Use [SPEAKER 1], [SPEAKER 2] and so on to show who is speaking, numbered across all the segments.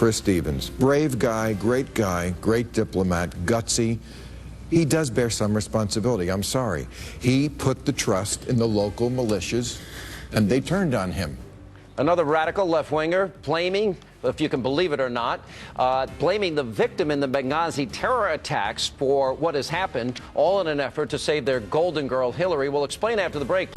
[SPEAKER 1] Chris Stevens. Brave guy, great diplomat, gutsy. He does bear some responsibility, I'm sorry. He put the trust in the local militias, and they turned on him.
[SPEAKER 2] Another radical left-winger blaming, if you can believe it or not, blaming the victim in the Benghazi terror attacks for what has happened, all in an effort to save their golden girl, Hillary. We'll explain after the break.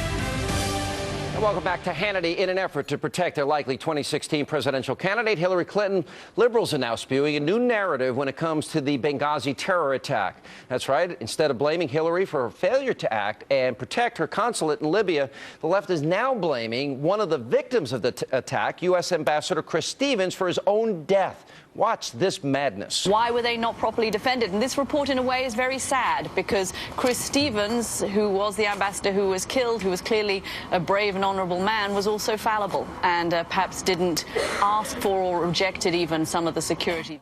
[SPEAKER 2] And welcome back to Hannity. In an effort to protect their likely 2016 presidential candidate, Hillary Clinton, liberals are now spewing a new narrative when it comes to the Benghazi terror attack. That's right. Instead of blaming Hillary for her failure to act and protect her consulate in Libya, the left is now blaming one of the victims of the attack, U.S. Ambassador Chris Stevens, for his own death. Watch this madness.
[SPEAKER 3] Why were they not properly defended? And this report, in a way, is very sad because Chris Stevens, who was the ambassador who was killed, who was clearly a brave and honorable man, was also fallible and perhaps didn't ask for or rejected even some of the security.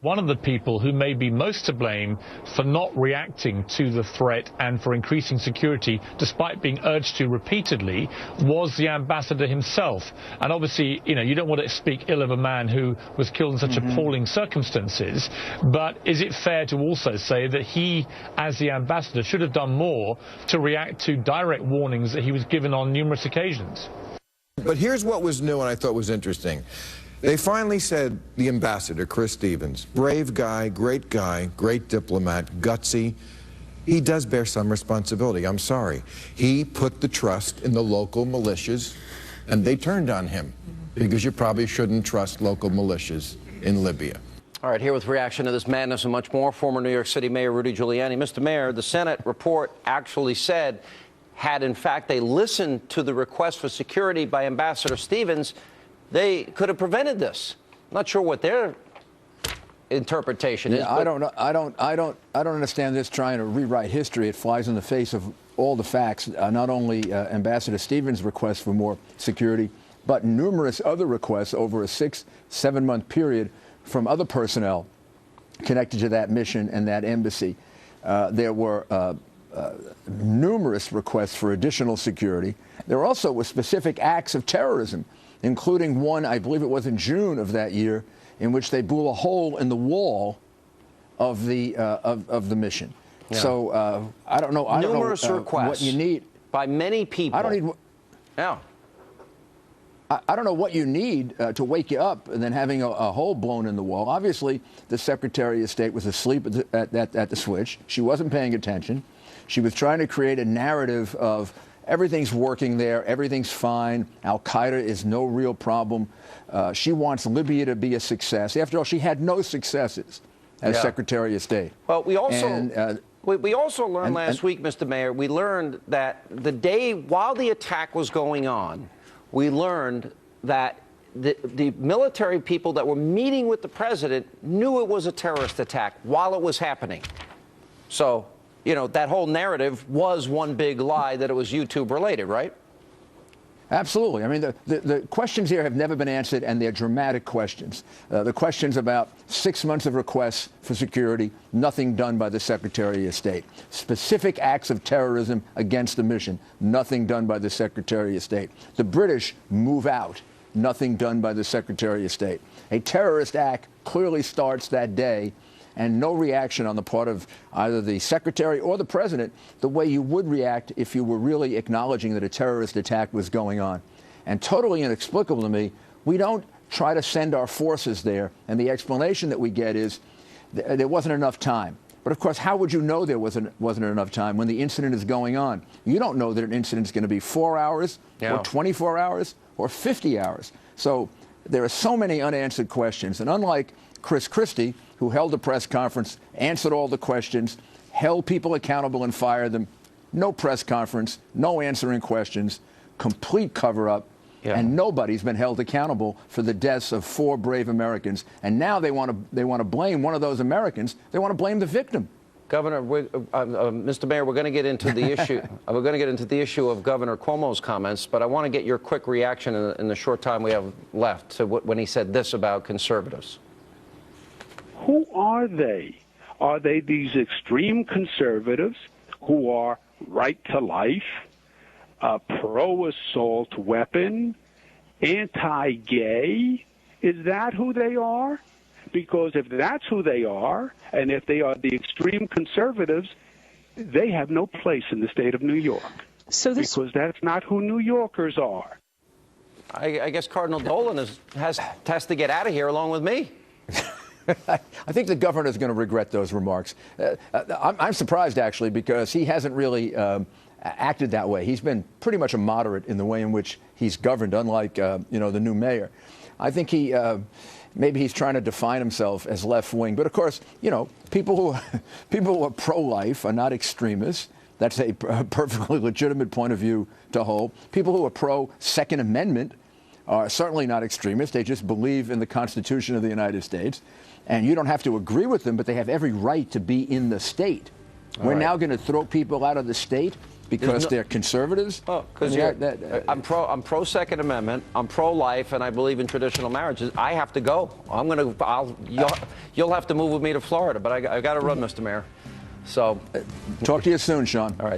[SPEAKER 4] One of the people who may be most to blame for not reacting to the threat and for increasing security, despite being urged to repeatedly, was the ambassador himself. And obviously, you don't want to speak ill of a man who was killed in such appalling circumstances. But is it fair to also say that he, as the ambassador, should have done more to react to direct warnings that he was given on numerous occasions?
[SPEAKER 1] But here's what was new and I thought was interesting. They finally said the ambassador, Chris Stevens, brave guy, great diplomat, gutsy. He does bear some responsibility, I'm sorry. He put the trust in the local militias, and they turned on him, because you probably shouldn't trust local militias in Libya.
[SPEAKER 2] All right, here with reaction to this madness and much more, former New York City Mayor Rudy Giuliani. Mr. Mayor, the Senate report actually said, had in fact they listened to the request for security by Ambassador Stevens, they could have prevented this. I'm not sure what their interpretation is.
[SPEAKER 5] I don't understand this trying to rewrite history. It flies in the face of all the facts. Not only Ambassador Stevens' request for more security, but numerous other requests over a 6-7 month period from other personnel connected to that mission and that embassy. There were numerous requests for additional security. There also were specific acts of terrorism, including one, I believe it was in June of that year, in which they blew a hole in the wall of the mission. Yeah. So I don't know.
[SPEAKER 2] Numerous requests
[SPEAKER 5] what you need
[SPEAKER 2] by many people.
[SPEAKER 5] I don't need.
[SPEAKER 2] Yeah.
[SPEAKER 5] I don't know what you need to wake you up and then having a hole blown in the wall. Obviously, the Secretary of State was asleep at the switch. She wasn't paying attention. She was trying to create a narrative of everything's working there, everything's fine, Al-Qaeda is no real problem. She wants Libya to be a success. After all, she had no successes as Secretary of State.
[SPEAKER 2] Well, we also learned last week, Mr. Mayor, we learned that the day while the attack was going on, we learned that the military people that were meeting with the president knew it was a terrorist attack while it was happening. So, that whole narrative was one big lie that it was YouTube related, right?
[SPEAKER 5] Absolutely. I mean, the questions here have never been answered, and they're dramatic questions. The questions about 6 months of requests for security, nothing done by the Secretary of State. Specific acts of terrorism against the mission, nothing done by the Secretary of State. The British move out, nothing done by the Secretary of State. A terrorist act clearly starts that day, and no reaction on the part of either the Secretary or the President the way you would react if you were really acknowledging that a terrorist attack was going on. And totally inexplicable to me, we don't try to send our forces there, and the explanation that we get is there wasn't enough time. But of course, how would you know there wasn't enough time when the incident is going on? You don't know that an incident is going to be 4 hours or 24 hours or 50 hours. So there are so many unanswered questions, and unlike Chris Christie, who held a press conference, answered all the questions, held people accountable and fired them. No press conference, no answering questions, complete cover-up, and nobody's been held accountable for the deaths of 4 brave Americans. And now they want to blame one of those Americans. They want to blame the victim.
[SPEAKER 2] Governor, Mr. Mayor, we're going to get into the issue. We're going to get into the issue of Governor Cuomo's comments, but I want to get your quick reaction in the short time we have left to when he said this about conservatives.
[SPEAKER 6] Who are they? Are they these extreme conservatives who are right to life, pro-assault weapon, anti-gay, Is that who they are? Because if that's who they are, and if they are the extreme conservatives, they have no place in the state of New York. Because that's not who New Yorkers are.
[SPEAKER 2] I guess Cardinal Dolan has to get out of here along with me.
[SPEAKER 5] I think the governor is going to regret those remarks. I'm surprised, actually, because he hasn't really acted that way. He's been pretty much a moderate in the way in which he's governed, unlike the new mayor. I think maybe he's trying to define himself as left-wing. But, of course, people who are pro-life are not extremists. That's a perfectly legitimate point of view to hold. People who are pro-Second Amendment are certainly not extremists. They just believe in the Constitution of the United States. And you don't have to agree with them, but they have every right to be in the state. We're now going to throw people out of the state because they're conservatives?
[SPEAKER 2] Oh, because I'm pro Second Amendment, I'm pro-life, and I believe in traditional marriages. I have to go. You'll have to move with me to Florida, but I got to run, Mr. Mayor. So,
[SPEAKER 5] talk to you soon, Sean.
[SPEAKER 2] All right.